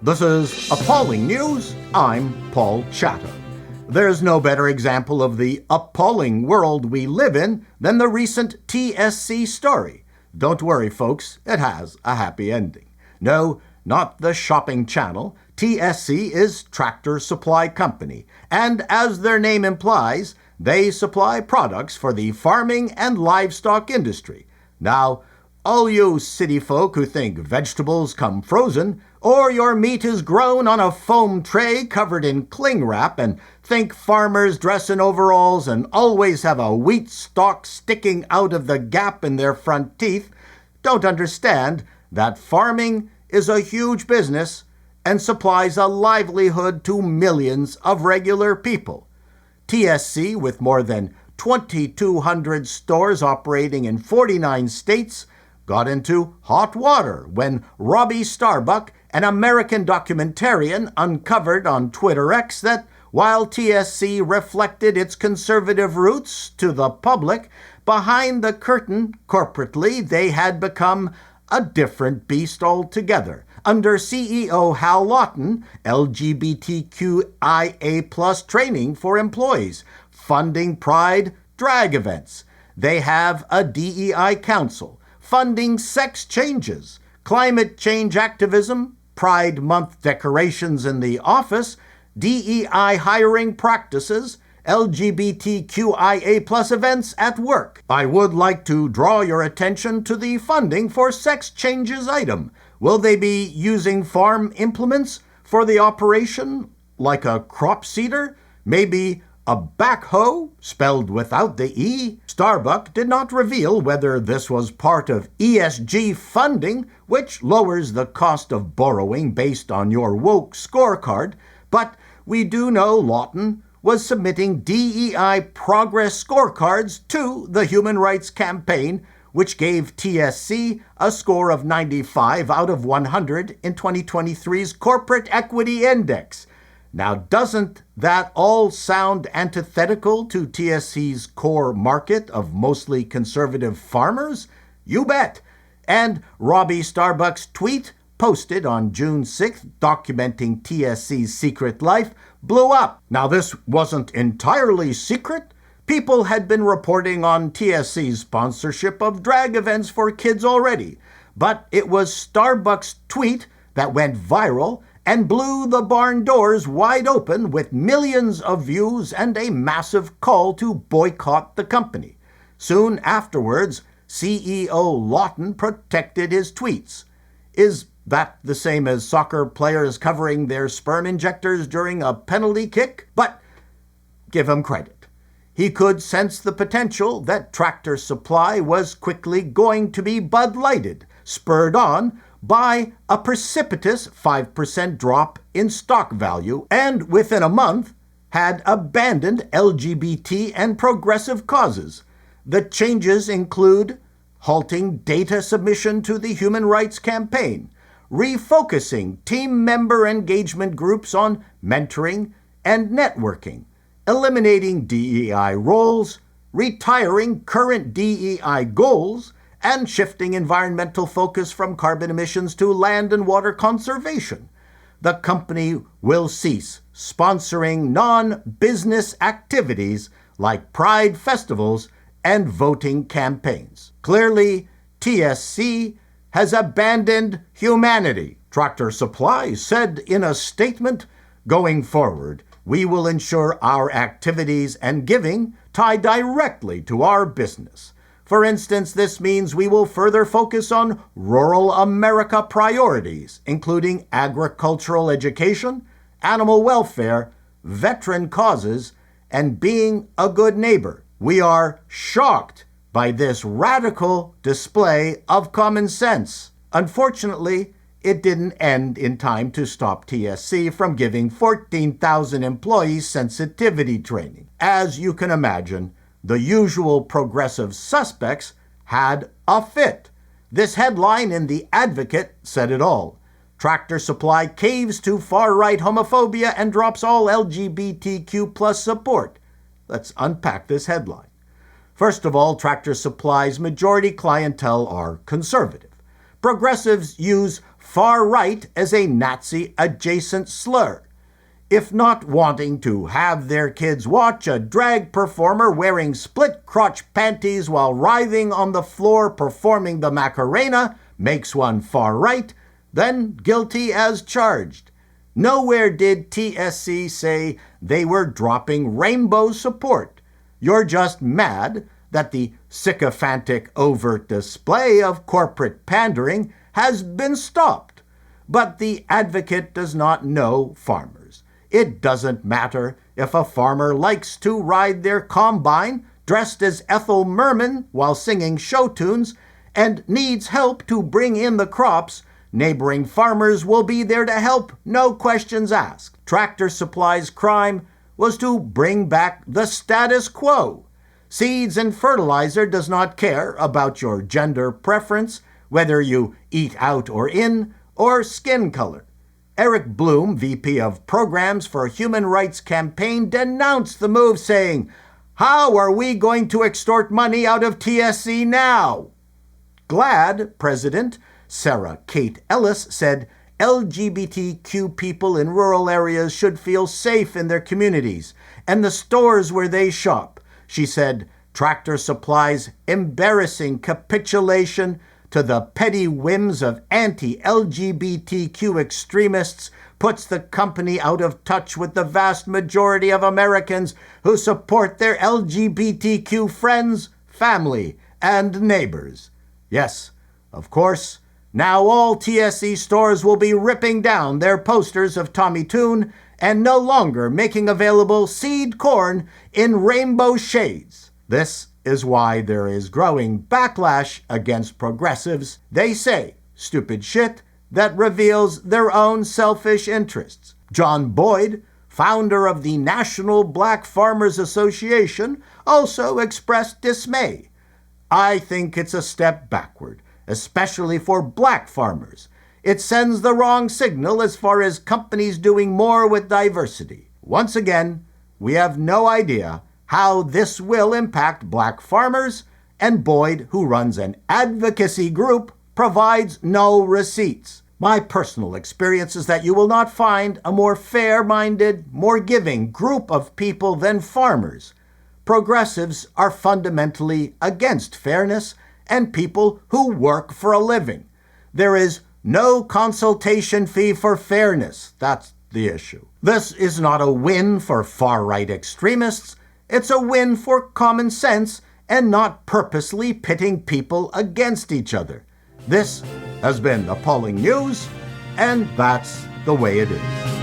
This is Appalling News. I'm Paul Chatter. There's no better example of the appalling world we live in than the recent TSC story. Don't worry, folks, it has a happy ending. No, not the shopping channel. TSC is Tractor Supply Company, and as their name implies, they supply products for the farming and livestock industry. Now, all you city folk who think vegetables come frozen, or your meat is grown on a foam tray covered in cling wrap, and think farmers dress in overalls and always have a wheat stalk sticking out of the gap in their front teeth, don't understand that farming is a huge business and supplies a livelihood to millions of regular people. TSC, with more than 2,200 stores operating in 49 states, got into hot water when Robbie Starbuck, an American documentarian, uncovered on Twitter X that while TSC reflected its conservative roots to the public, behind the curtain, corporately, they had become a different beast altogether. Under CEO Hal Lawton, LGBTQIA+ training for employees, funding pride drag events. They have a DEI council, funding sex changes, climate change activism, Pride Month decorations in the office, DEI hiring practices, LGBTQIA+ events at work. I would like to draw your attention to the funding for sex changes item. Will they be using farm implements for the operation, like a crop seeder? Maybe a backhoe, spelled without the E? Starbuck did not reveal whether this was part of ESG funding, which lowers the cost of borrowing based on your woke scorecard, but we do know Lawton was submitting DEI progress scorecards to the Human Rights Campaign, which gave TSC a score of 95 out of 100 in 2023's Corporate Equity Index. Now, doesn't that all sound antithetical to TSC's core market of mostly conservative farmers? You bet. And Robbie Starbuck's tweet, posted on June 6th, documenting TSC's secret life, blew up. Now, this wasn't entirely secret. People had been reporting on TSC's sponsorship of drag events for kids already, but it was Starbucks' tweet that went viral and blew the barn doors wide open with millions of views and a massive call to boycott the company. Soon afterwards, CEO Lawton protected his tweets. Is that the same as soccer players covering their sperm injectors during a penalty kick? But give him credit. He could sense the potential that Tractor Supply was quickly going to be Bud Lighted, spurred on by a precipitous 5% drop in stock value, and within a month had abandoned LGBT and progressive causes. The changes include halting data submission to the Human Rights Campaign, refocusing team member engagement groups on mentoring and networking, eliminating DEI roles, retiring current DEI goals, and shifting environmental focus from carbon emissions to land and water conservation. The company will cease sponsoring non-business activities like pride festivals and voting campaigns. Clearly, TSC has abandoned humanity. Tractor Supply said in a statement, "Going forward, we will ensure our activities and giving tie directly to our business. For instance, this means we will further focus on rural America priorities, including agricultural education, animal welfare, veteran causes, and being a good neighbor. We are shocked by this radical display of common sense." Unfortunately, it didn't end in time to stop TSC from giving 14,000 employees sensitivity training. As you can imagine, the usual progressive suspects had a fit. This headline in The Advocate said it all. Tractor Supply caves to far-right homophobia and drops all LGBTQ+ support. Let's unpack this headline. First of all, Tractor Supply's majority clientele are conservative. progressives use far-right as a Nazi-adjacent slur. If not wanting to have their kids watch a drag performer wearing split-crotch panties while writhing on the floor performing the Macarena makes one far-right, then guilty as charged. Nowhere did TSC say they were dropping rainbow support. You're just mad that the sycophantic overt display of corporate pandering has been stopped. But the advocate does not know farmers. It doesn't matter if a farmer likes to ride their combine dressed as Ethel Merman while singing show tunes and needs help to bring in the crops. Neighboring farmers will be there to help, no questions asked. Tractor Supply's crime was to bring back the status quo. Seeds and Fertilizer does not care about your gender preference, whether you eat out or in, or skin color. Eric Bloom, VP of Programs for Human Rights Campaign, denounced the move, saying, "How are we going to extort money out of TSC now?" GLAAD President Sarah Kate Ellis said LGBTQ people in rural areas should feel safe in their communities and the stores where they shop. She said Tractor Supply's embarrassing capitulation to the petty whims of anti-LGBTQ extremists puts the company out of touch with the vast majority of Americans who support their LGBTQ friends, family, and neighbors. Yes, of course, now all TSC stores will be ripping down their posters of Tommy Tune and no longer making available seed corn in rainbow shades. This is why there is growing backlash against progressives. They say stupid shit that reveals their own selfish interests. John Boyd, founder of the National Black Farmers Association, also expressed dismay. "I think it's a step backward, especially for black farmers. It sends the wrong signal as far as companies doing more with diversity. Once again, we have no idea how this will impact black farmers, and Boyd, who runs an advocacy group, provides no receipts. My personal experience is that you will not find a more fair-minded, more giving group of people than farmers. Progressives are fundamentally against fairness and people who work for a living. There is no consultation fee for fairness. That's the issue. This is not a win for far-right extremists. It's a win for common sense and not purposely pitting people against each other. This has been Appalling News, and that's the way it is.